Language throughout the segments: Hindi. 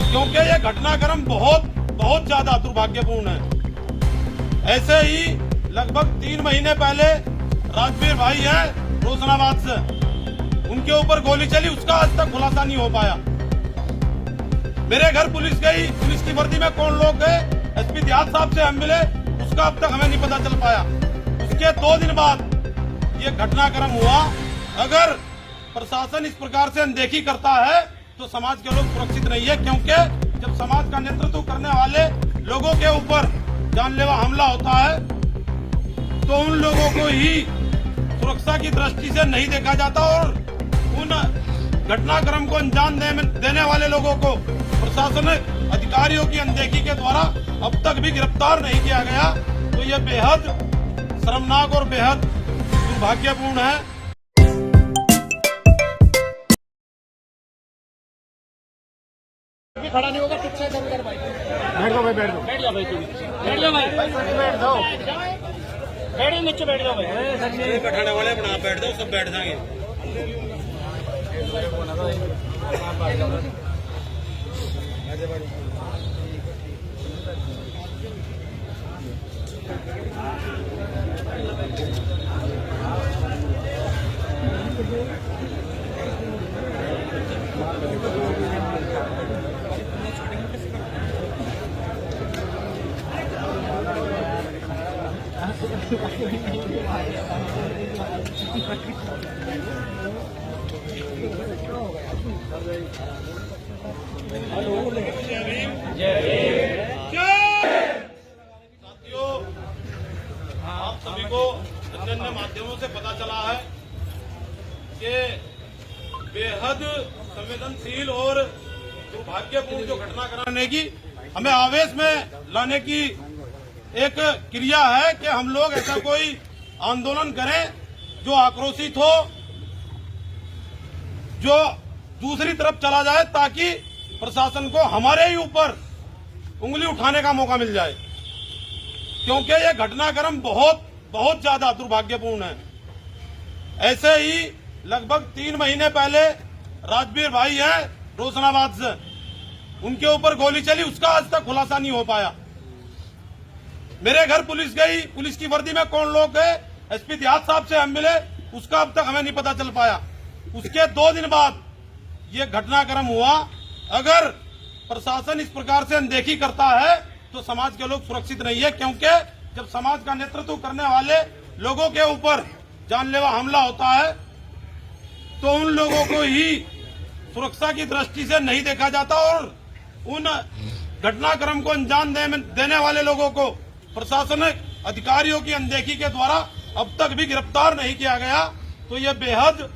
क्योंकि ये घटनाक्रम बहुत ज्यादा दुर्भाग्यपूर्ण है। ऐसे ही लगभग 3 महीने पहले राजवीर भाई हैं रोशनाबाद से, उनके ऊपर गोली चली, उसका आज तक खुलासा नहीं हो पाया। मेरे घर पुलिस गई, पुलिस की वर्दी में कौन लोग गए, एसपी देहात साहब से हम मिले, उसका अब तक हमें नहीं पता चल पाया। उसके 2 दिन बाद ये घटनाक्रम हुआ। अगर प्रशासन इस प्रकार से अनदेखी करता है तो समाज के लोग सुरक्षित नहीं है, क्योंकि जब समाज का नेतृत्व करने वाले लोगों के ऊपर जानलेवा हमला होता है तो उन लोगों को ही सुरक्षा की दृष्टि से नहीं देखा जाता और उन घटनाक्रम को अंजाम देने वाले लोगों को प्रशासनिक अधिकारियों की अनदेखी के द्वारा अब तक भी गिरफ्तार नहीं किया गया। तो ये बेहद शर्मनाक और बेहद दुर्भाग्यपूर्ण है। खड़ा नहीं होगा, पीछे इधर भाई बैठ जाओ भाई, बैठ जाओ, बैठ जाओ भाई, बैठ जाओ भाई, बैठ जाओ, बैठो नीचे, बैठ जाओ भाई। बैठाने वाले बना बैठ जाओ, सब बैठ जाएंगे। साथियों, आप सभी को अन्य माध्यमों से पता चला है कि बेहद संवेदनशील और दुर्भाग्यपूर्ण जो घटना कराने की हमें आवेश में लाने की एक क्रिया है कि हम लोग ऐसा कोई आंदोलन करें जो आक्रोशित हो, जो दूसरी तरफ चला जाए, ताकि प्रशासन को हमारे ही ऊपर उंगली उठाने का मौका मिल जाए, क्योंकि ये घटनाक्रम बहुत ज्यादा दुर्भाग्यपूर्ण है। ऐसे ही लगभग 3 महीने पहले राजवीर भाई हैं रोशनाबाद से, उनके ऊपर गोली चली, उसका आज तक खुलासा नहीं हो पाया। मेरे घर पुलिस गई, पुलिस की वर्दी में कौन लोग गए, एसपी देहात साहब से हम मिले, उसका अब तक हमें नहीं पता चल पाया। उसके 2 दिन बाद ये घटनाक्रम हुआ। अगर प्रशासन इस प्रकार से अनदेखी करता है तो समाज के लोग सुरक्षित नहीं है, क्योंकि जब समाज का नेतृत्व करने वाले लोगों के ऊपर जानलेवा हमला होता है तो उन लोगों को ही सुरक्षा की दृष्टि से नहीं देखा जाता और उन घटनाक्रम को अंजाम देने वाले लोगों को प्रशासनिक अधिकारियों की अनदेखी के द्वारा अब तक भी गिरफ्तार नहीं किया गया। तो ये बेहद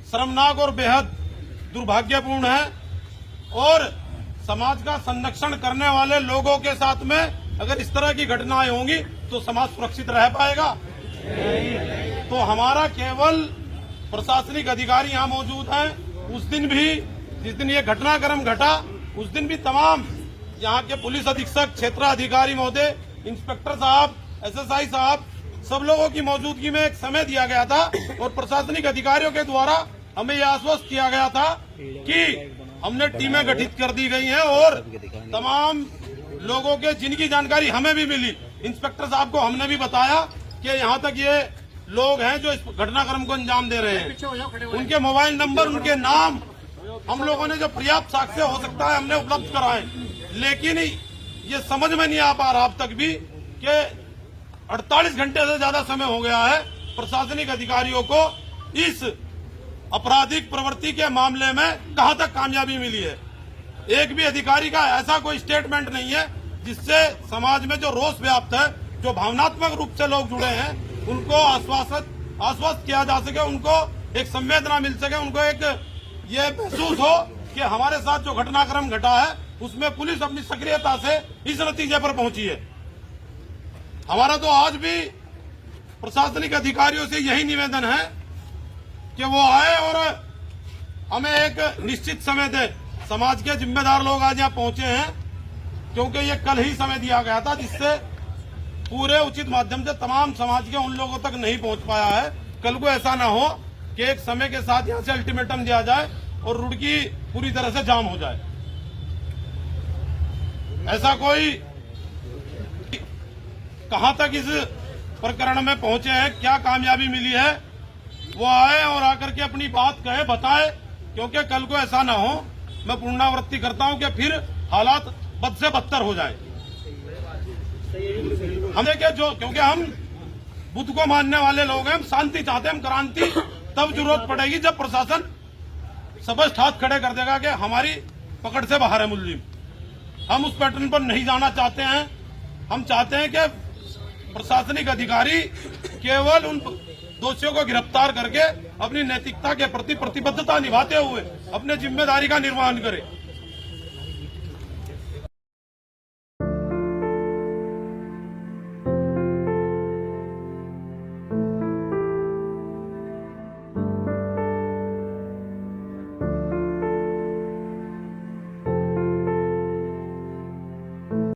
शर्मनाक और बेहद दुर्भाग्यपूर्ण है और समाज का संरक्षण करने वाले लोगों के साथ में अगर इस तरह की घटनाएं होंगी तो समाज सुरक्षित रह पाएगा? तो हमारा केवल प्रशासनिक अधिकारी यहाँ मौजूद हैं। उस दिन भी, जिस दिन ये घटनाक्रम घटा, उस दिन भी तमाम यहाँ के पुलिस अधीक्षक, क्षेत्र अधिकारी महोदय, इंस्पेक्टर साहब, एसएसआई साहब, सब लोगों की मौजूदगी में एक समय दिया गया था और प्रशासनिक अधिकारियों के द्वारा हमें यह आश्वस्त किया गया था कि हमने टीमें गठित कर दी गई हैं और तमाम लोगों के जिनकी जानकारी हमें भी मिली, इंस्पेक्टर साहब को हमने भी बताया कि यहाँ तक ये लोग हैं जो इस घटनाक्रम को अंजाम दे रहे हैं, उनके मोबाइल नंबर, उनके नाम हम लोगों ने जो पर्याप्त साक्ष्य हो सकता है हमने उपलब्ध कराए। लेकिन ये समझ में नहीं आ पा रहा अब तक भी कि 48 घंटे से ज्यादा समय हो गया है प्रशासनिक अधिकारियों को इस आपराधिक प्रवृत्ति के मामले में कहां तक कामयाबी मिली है। एक भी अधिकारी का ऐसा कोई स्टेटमेंट नहीं है जिससे समाज में जो रोष व्याप्त है, जो भावनात्मक रूप से लोग जुड़े हैं, उनको आश्वस्त किया जा सके, उनको एक संवेदना मिल सके, उनको एक ये महसूस हो कि हमारे साथ जो घटनाक्रम घटा है उसमें पुलिस अपनी सक्रियता से इस नतीजे पर पहुंची है। हमारा तो आज भी प्रशासनिक अधिकारियों से यही निवेदन है कि वो आए और हमें एक निश्चित समय दे। समाज के जिम्मेदार लोग आज यहाँ पहुंचे हैं क्योंकि ये कल ही समय दिया गया था, जिससे पूरे उचित माध्यम से तमाम समाज के उन लोगों तक नहीं पहुंच पाया है। कल को ऐसा ना हो कि एक समय के साथ यहाँ से अल्टीमेटम दिया जाए और रुड़की पूरी तरह से जाम हो जाए। ऐसा कोई कहां तक इस प्रकरण में पहुंचे हैं, क्या कामयाबी मिली है, वो आए और आकर के अपनी बात कहे, बताए, क्योंकि कल को ऐसा ना हो, मैं पुनरावृत्ति करता हूं कि फिर हालात बद से बदतर हो जाए। हम देखिए क्योंकि हम बुद्ध को मानने वाले लोग हैं, हम शांति चाहते हैं, हम क्रांति तब जरूरत पड़ेगी जब प्रशासन स्पष्ट हाथ खड़े कर देगा कि हमारी पकड़ से बाहर है मुलजिम। हम उस पैटर्न पर नहीं जाना चाहते हैं। हम चाहते हैं कि प्रशासनिक अधिकारी केवल उन दोषियों को गिरफ्तार करके अपनी नैतिकता के प्रति प्रतिबद्धता निभाते हुए अपने जिम्मेदारी का निर्वहन करे।